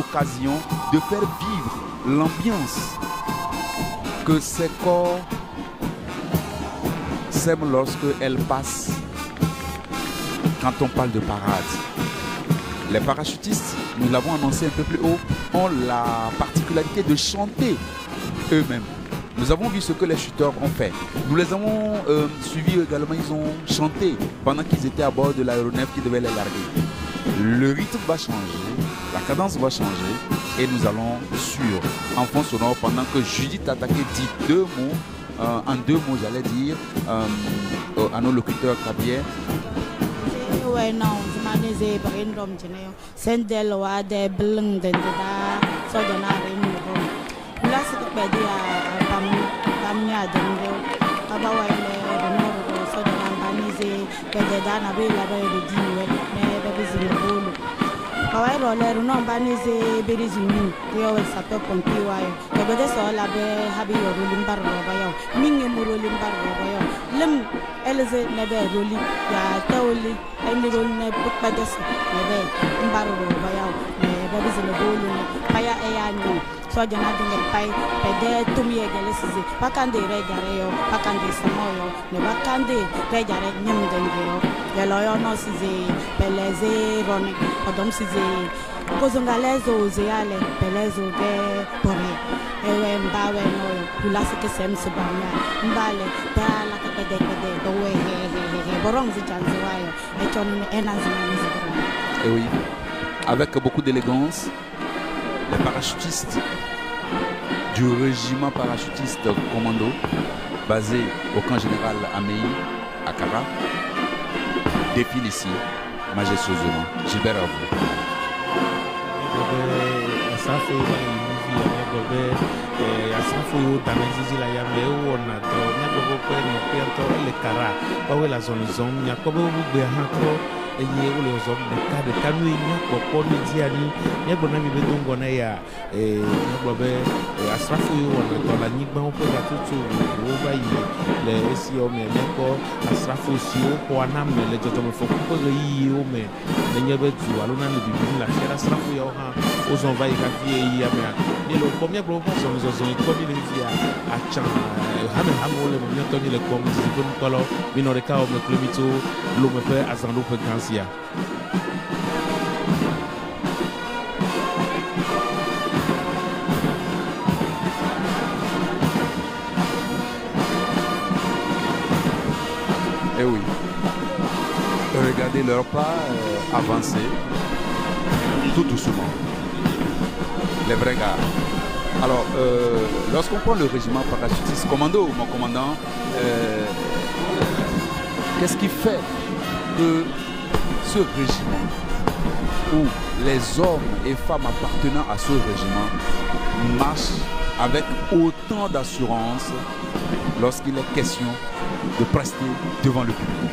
l'occasion de faire vivre l'ambiance que ces corps s'aiment lorsqu'elles passent quand on parle de parade. Les parachutistes, nous l'avons annoncé un peu plus haut, ont la particularité de chanter eux-mêmes. Nous avons vu ce que les chuteurs ont fait. Nous les avons suivis également, ils ont chanté pendant qu'ils étaient à bord de l'aéronef qui devait les larguer. Le rythme va changer, la cadence va changer et nous allons sur en fond sonore pendant que Judith Attaqué dit deux mots, en deux mots j'allais dire, à nos locuteurs Kabier. Ouais, non, je m'en ai pas une dame, c'est de loi de blanc de da, so de la réunion. Là, c'est que je dis à Pamia de Ndo, Kabawa, le so de la banise, que de Dana Bay, la baie de Dieu, mais baby in the bowl. Kawaii roller, non banise, berries in you, they always sapper on PY. The goddess all a bear, happy or rolling bar over you, Ming rolling bar over you. Lim, Elizabeth never rolling, ya, totally. Any roll never put by the never embargo by out, never is in the bowl, fire air no. So I don't have pie, pede to me a galaxy. Pacande regare, pacande samoyo, never cande, regare nim dengero. The lawyer no size, peleze, ronic, or dom size. Cosongalezo, zeale, pelezo de pore. Ewe mbawe no, pulasike sem subanya, mbale, la capede, the way. Et oui, avec beaucoup d'élégance, les parachutistes du régiment parachutiste commando basé au camp général Amei à Kara défilent ici majestueusement. Gilbert, à vous. Asafo yo damezisi la yame o na to nya gogo pe no pe to le kara bawe la zone zone nya ko bo gbe ha ko eye o le zone de kanu nya ko ko ni diani nya gbo na mi be dongo na ya nya gbo be asafo yo na to la nyigba o pe ga tutu o ba yi le esi o me le ko asafo si o ko na me le jojo me fo ko yi o me le nya be tu alo na le bibi la shera asafo yo ha o zon va yi ka fi yi ya me et le premier groupe sont comme il est à Chan, Hamel, le Tony, le com, le color, Minoreka, le Clemito, l'Omepe, Azando, Pegansia. Eh oui, regardez leur pas avancer tout doucement. Les vrais gars. Alors, lorsqu'on prend le régiment parachutiste, commando, mon commandant, qu'est-ce qui fait que ce régiment, où les hommes et femmes appartenant à ce régiment marchent avec autant d'assurance lorsqu'il est question de prester devant le public?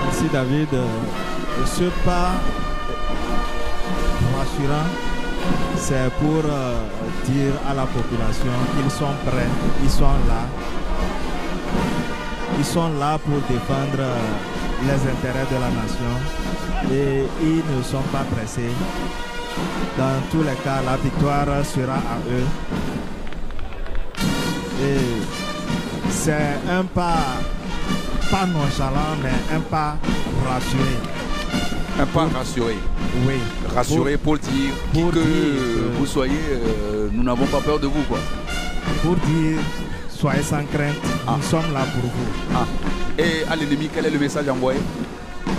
Merci David. Ce pas rassurant, c'est pour dire à la population qu'ils sont prêts, ils sont là. Ils sont là pour défendre les intérêts de la nation et ils ne sont pas pressés. Dans tous les cas, la victoire sera à eux. Et c'est un pas nonchalant, mais un pas rassuré. Un pas rassuré. Oui. Rassuré pour dire que vous soyez, nous n'avons pas peur de vous, quoi. Pour dire, soyez sans crainte, nous sommes là pour vous. Ah. Et à l'ennemi, quel est le message envoyé?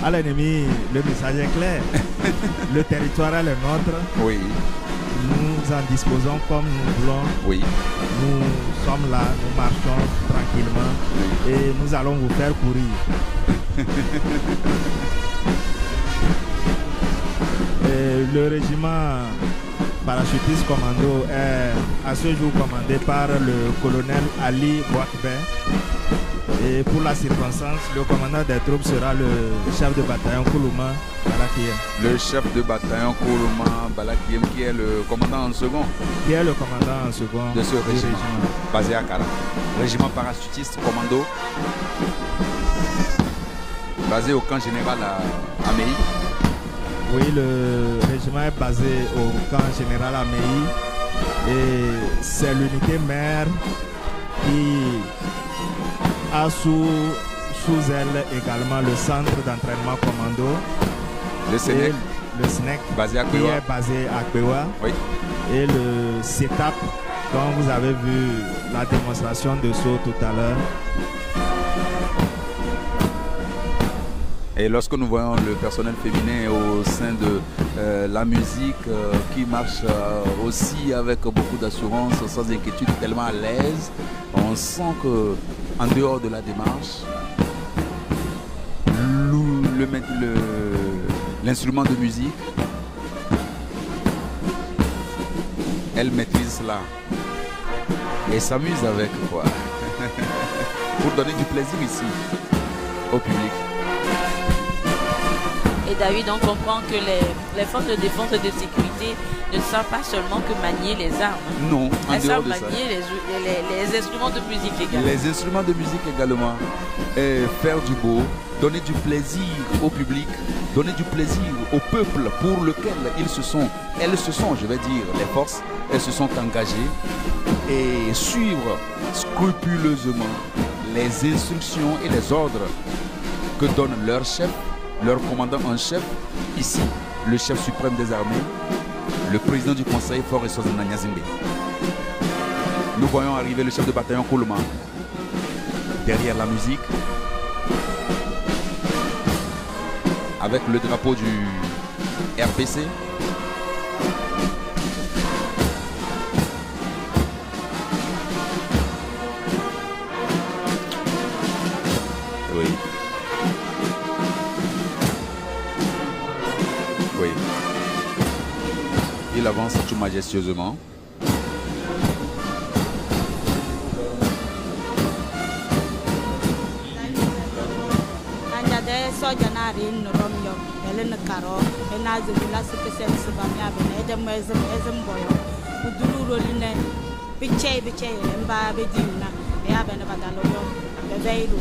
À l'ennemi, le message est clair. Le territoire est le nôtre. Oui. Nous en disposons comme nous voulons. Oui. Nous sommes là, nous marchons tranquillement. Oui. Et nous allons vous faire courir. Et le régiment parachutiste commando est à ce jour commandé par le colonel Ali Bouakbe. Et pour la circonstance, le commandant des troupes sera le chef de bataillon Koulouma Balakiem. Le chef de bataillon Koulouma Balakiem qui est le commandant en second. Qui est le commandant en second de ce régiment basé à Kara. Régiment parachutiste commando basé au camp général à Amei. Oui, le régiment est basé au camp général à Meilly et c'est l'unité mère qui a sous elle également le centre d'entraînement commando. Le SNEC. Le SNEC basé à qui Kwewa. est basé à Kwewa. Oui. Et le CETAP dont vous avez vu la démonstration de saut tout à l'heure. Et lorsque nous voyons le personnel féminin au sein de la musique qui marche aussi avec beaucoup d'assurance, sans inquiétude, tellement à l'aise, on sent que en dehors de la démarche, l'instrument de musique, elle maîtrise cela et s'amuse avec quoi. Pour donner du plaisir ici au public. Et David, on comprend que les forces de défense et de sécurité ne savent pas seulement que manier les armes. Non, en elles dehors savent de ça. manier les instruments de musique également. Les instruments de musique également. Et faire du beau, donner du plaisir au public, donner du plaisir au peuple pour lequel elles se sont, je vais dire, les forces, elles se sont engagées et suivre scrupuleusement les instructions et les ordres que donne leur chef, leur commandant en chef, ici, le chef suprême des armées, le président du conseil, Fort et Sozana Nyazimbe. Nous voyons arriver le chef de bataillon Kouloma, derrière la musique, avec le drapeau du RPC. Oui. Oui. Il avance tout majestueusement. Soja na rin no romyo ele na karo ena zebula sekese sebamya bene edem ezem boyo udulu roline biche emba bedina ya bene badalo yo beveiru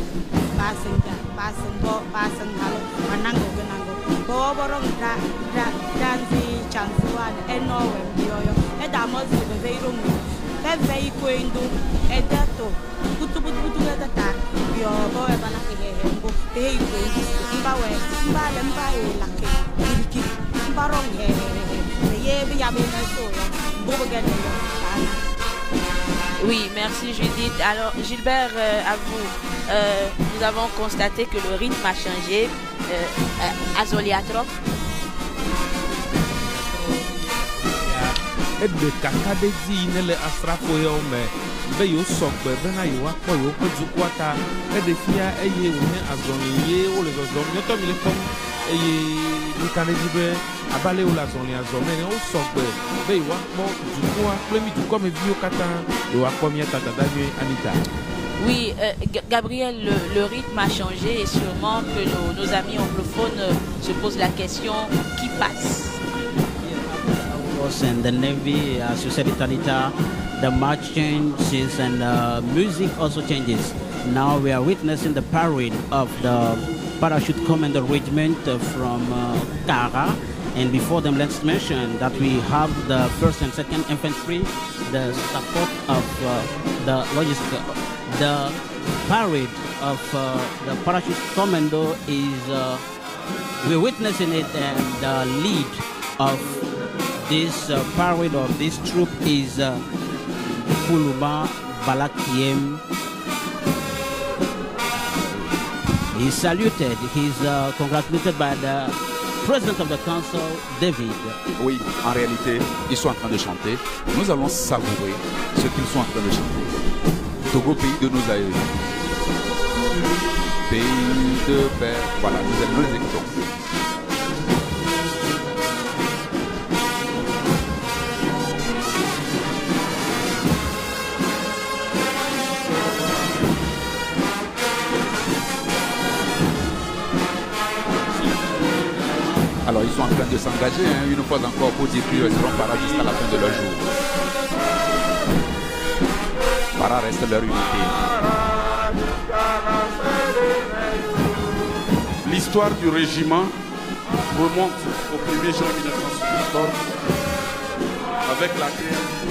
pasen halo manango genango bo borong danzi chansuan eno wembioyo eda mozi beveiru mu bevei koindu edato butu edata yo bo ebana kehembo ei koindu Oui, merci Judith. Alors Gilbert, à vous, nous avons constaté que le rythme a changé. Azoliatrop. Ebe kaka de di ne le asrafo yo me be yo sogbe be na yo akpo yo pe dukwa ta e de fia eye wo ne azoni ye wo le zozo mi to mi le kom eye ni kan di be abale wo la zoni azome ne o sogbe be yo akpo dukwa ple mi dukwa me vi yo kata yo akpo mi ta dada ni Anita. Oui, Gabriel, le rythme a changé et sûrement que nos amis anglophones se posent la question qui passe. And the Navy, as you said, Anita, the march changes and the music also changes. Now we are witnessing the parade of the Parachute Commando Regiment from Kara. And before them, let's mention that we have the 1st and 2nd Infantry, the support of the logistics. The parade of the Parachute Commando is, we're witnessing it, and the lead of this parade of this troop is Kuluma Balakiem. He's saluted, he's congratulated by the President of the Council, David. Oui, en réalité, ils sont en train de chanter. Nous allons savourer ce qu'ils sont en train de chanter. Togo, pays de nos aïeux. Pays de paix. Voilà, nous les écoutons. Alors ils sont en train de s'engager une fois encore pour dire qu'ils resteront Para jusqu'à la fin de leur jour. Para reste leur unité. L'histoire du régiment remonte au 1er 1er juin 1974, avec la création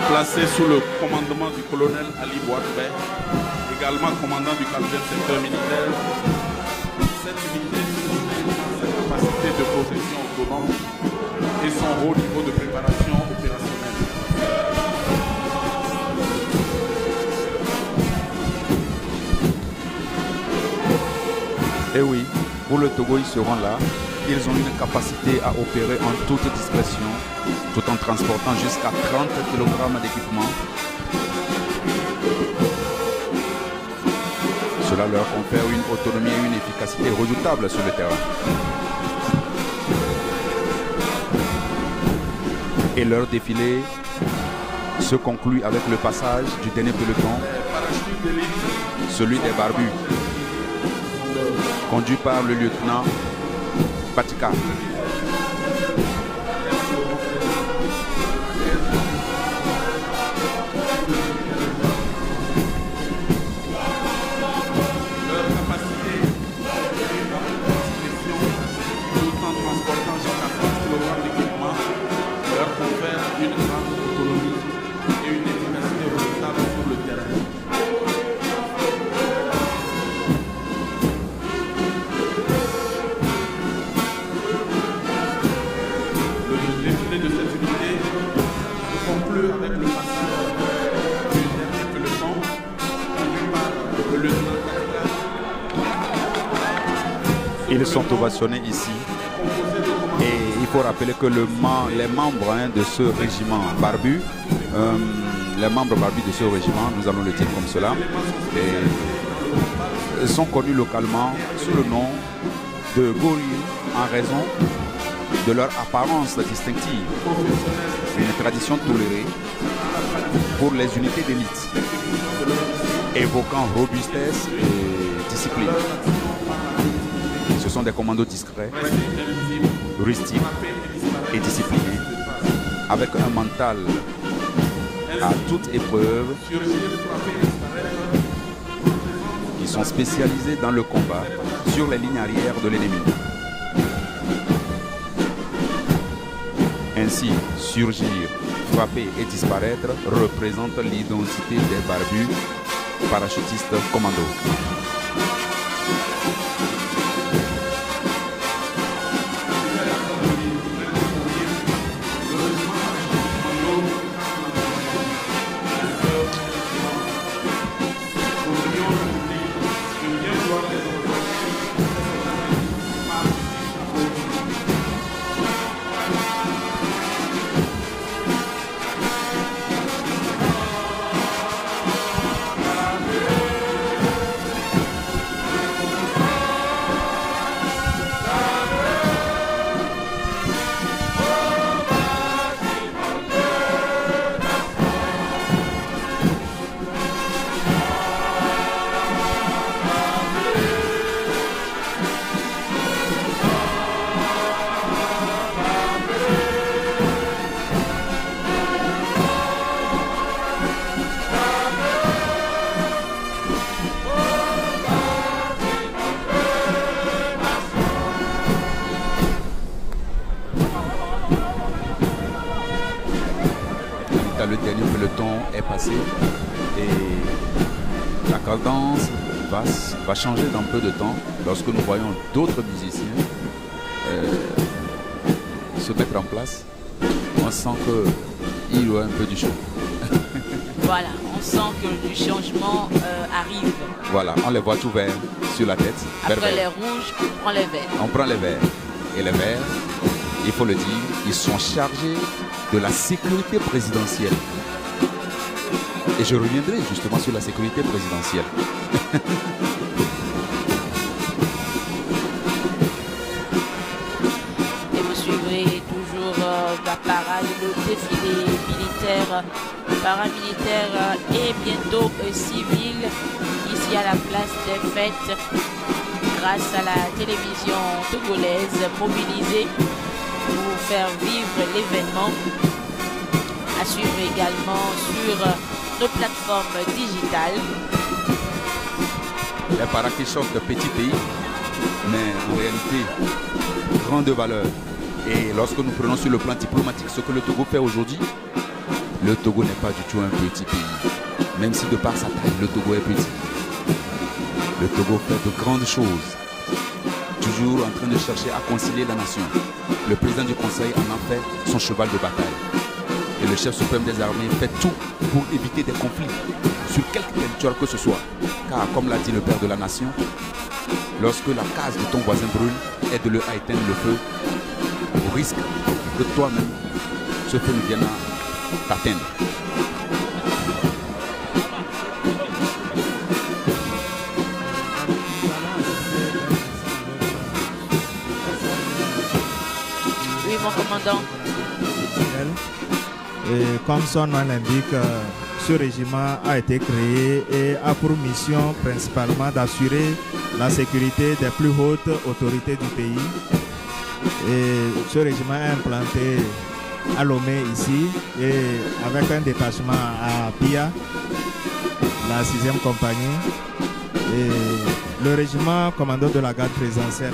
placé sous le commandement du colonel Ali Bouakbé, également commandant du 4e secteur militaire. Cette unité sa capacité de protection autonome et son haut niveau de préparation opérationnelle. Et oui, pour le Togo, ils seront là. Ils ont une capacité à opérer en toute discrétion, tout en transportant jusqu'à 30 kg d'équipement. Cela leur confère une autonomie et une efficacité redoutables sur le terrain. Et leur défilé se conclut avec le passage du dernier peloton, celui des barbus, conduit par le lieutenant Batika. Ils sont ovationnés ici et il faut rappeler que les membres de ce régiment barbu, les membres barbus de ce régiment, nous allons le dire comme cela, sont connus localement sous le nom de gorilles en raison de leur apparence distinctive, une tradition tolérée pour les unités d'élite, évoquant robustesse et discipline. Ce sont des commandos discrets, rustiques et disciplinés, avec un mental à toute épreuve, qui sont spécialisés dans le combat sur les lignes arrières de l'ennemi. Ainsi, surgir, frapper et disparaître représente l'identité des barbus parachutistes commandos. passer et la cadence va changer dans peu de temps lorsque nous voyons d'autres musiciens se mettre en place. On sent qu'il y a un peu du chaud. Voilà, on sent que du changement arrive. Voilà, on les voit tout verts sur la tête. Après les rouges, on prend les verts. On prend les verts. Et les verts, il faut le dire, ils sont chargés de la sécurité présidentielle. Et je reviendrai justement sur la sécurité présidentielle. Et vous suivrez toujours la parade, le défilé militaire, paramilitaire et bientôt civil ici à la place des fêtes grâce à la télévision togolaise mobilisée pour faire vivre l'événement. À suivre également sur nos plateformes digitales. Les paras qui chantent de petits pays, mais en réalité, grande valeur. Et lorsque nous prenons sur le plan diplomatique ce que le Togo fait aujourd'hui, le Togo n'est pas du tout un petit pays. Même si de par sa taille, le Togo est petit. Le Togo fait de grandes choses. Toujours en train de chercher à concilier la nation. Le président du conseil en a fait son cheval de bataille. Et le chef suprême des armées fait tout pour éviter des conflits sur quelque territoire que ce soit. Car comme l'a dit le père de la nation, lorsque la case de ton voisin brûle, aide-le à éteindre le feu au risque que toi-même, ce feu ne vienne à t'atteindre. Oui, mon commandant. Et comme son nom l'indique, ce régiment a été créé et a pour mission principalement d'assurer la sécurité des plus hautes autorités du pays. Et ce régiment est implanté à Lomé ici et avec un détachement à Pia, la 6e compagnie. Et le régiment commando de la garde présidentielle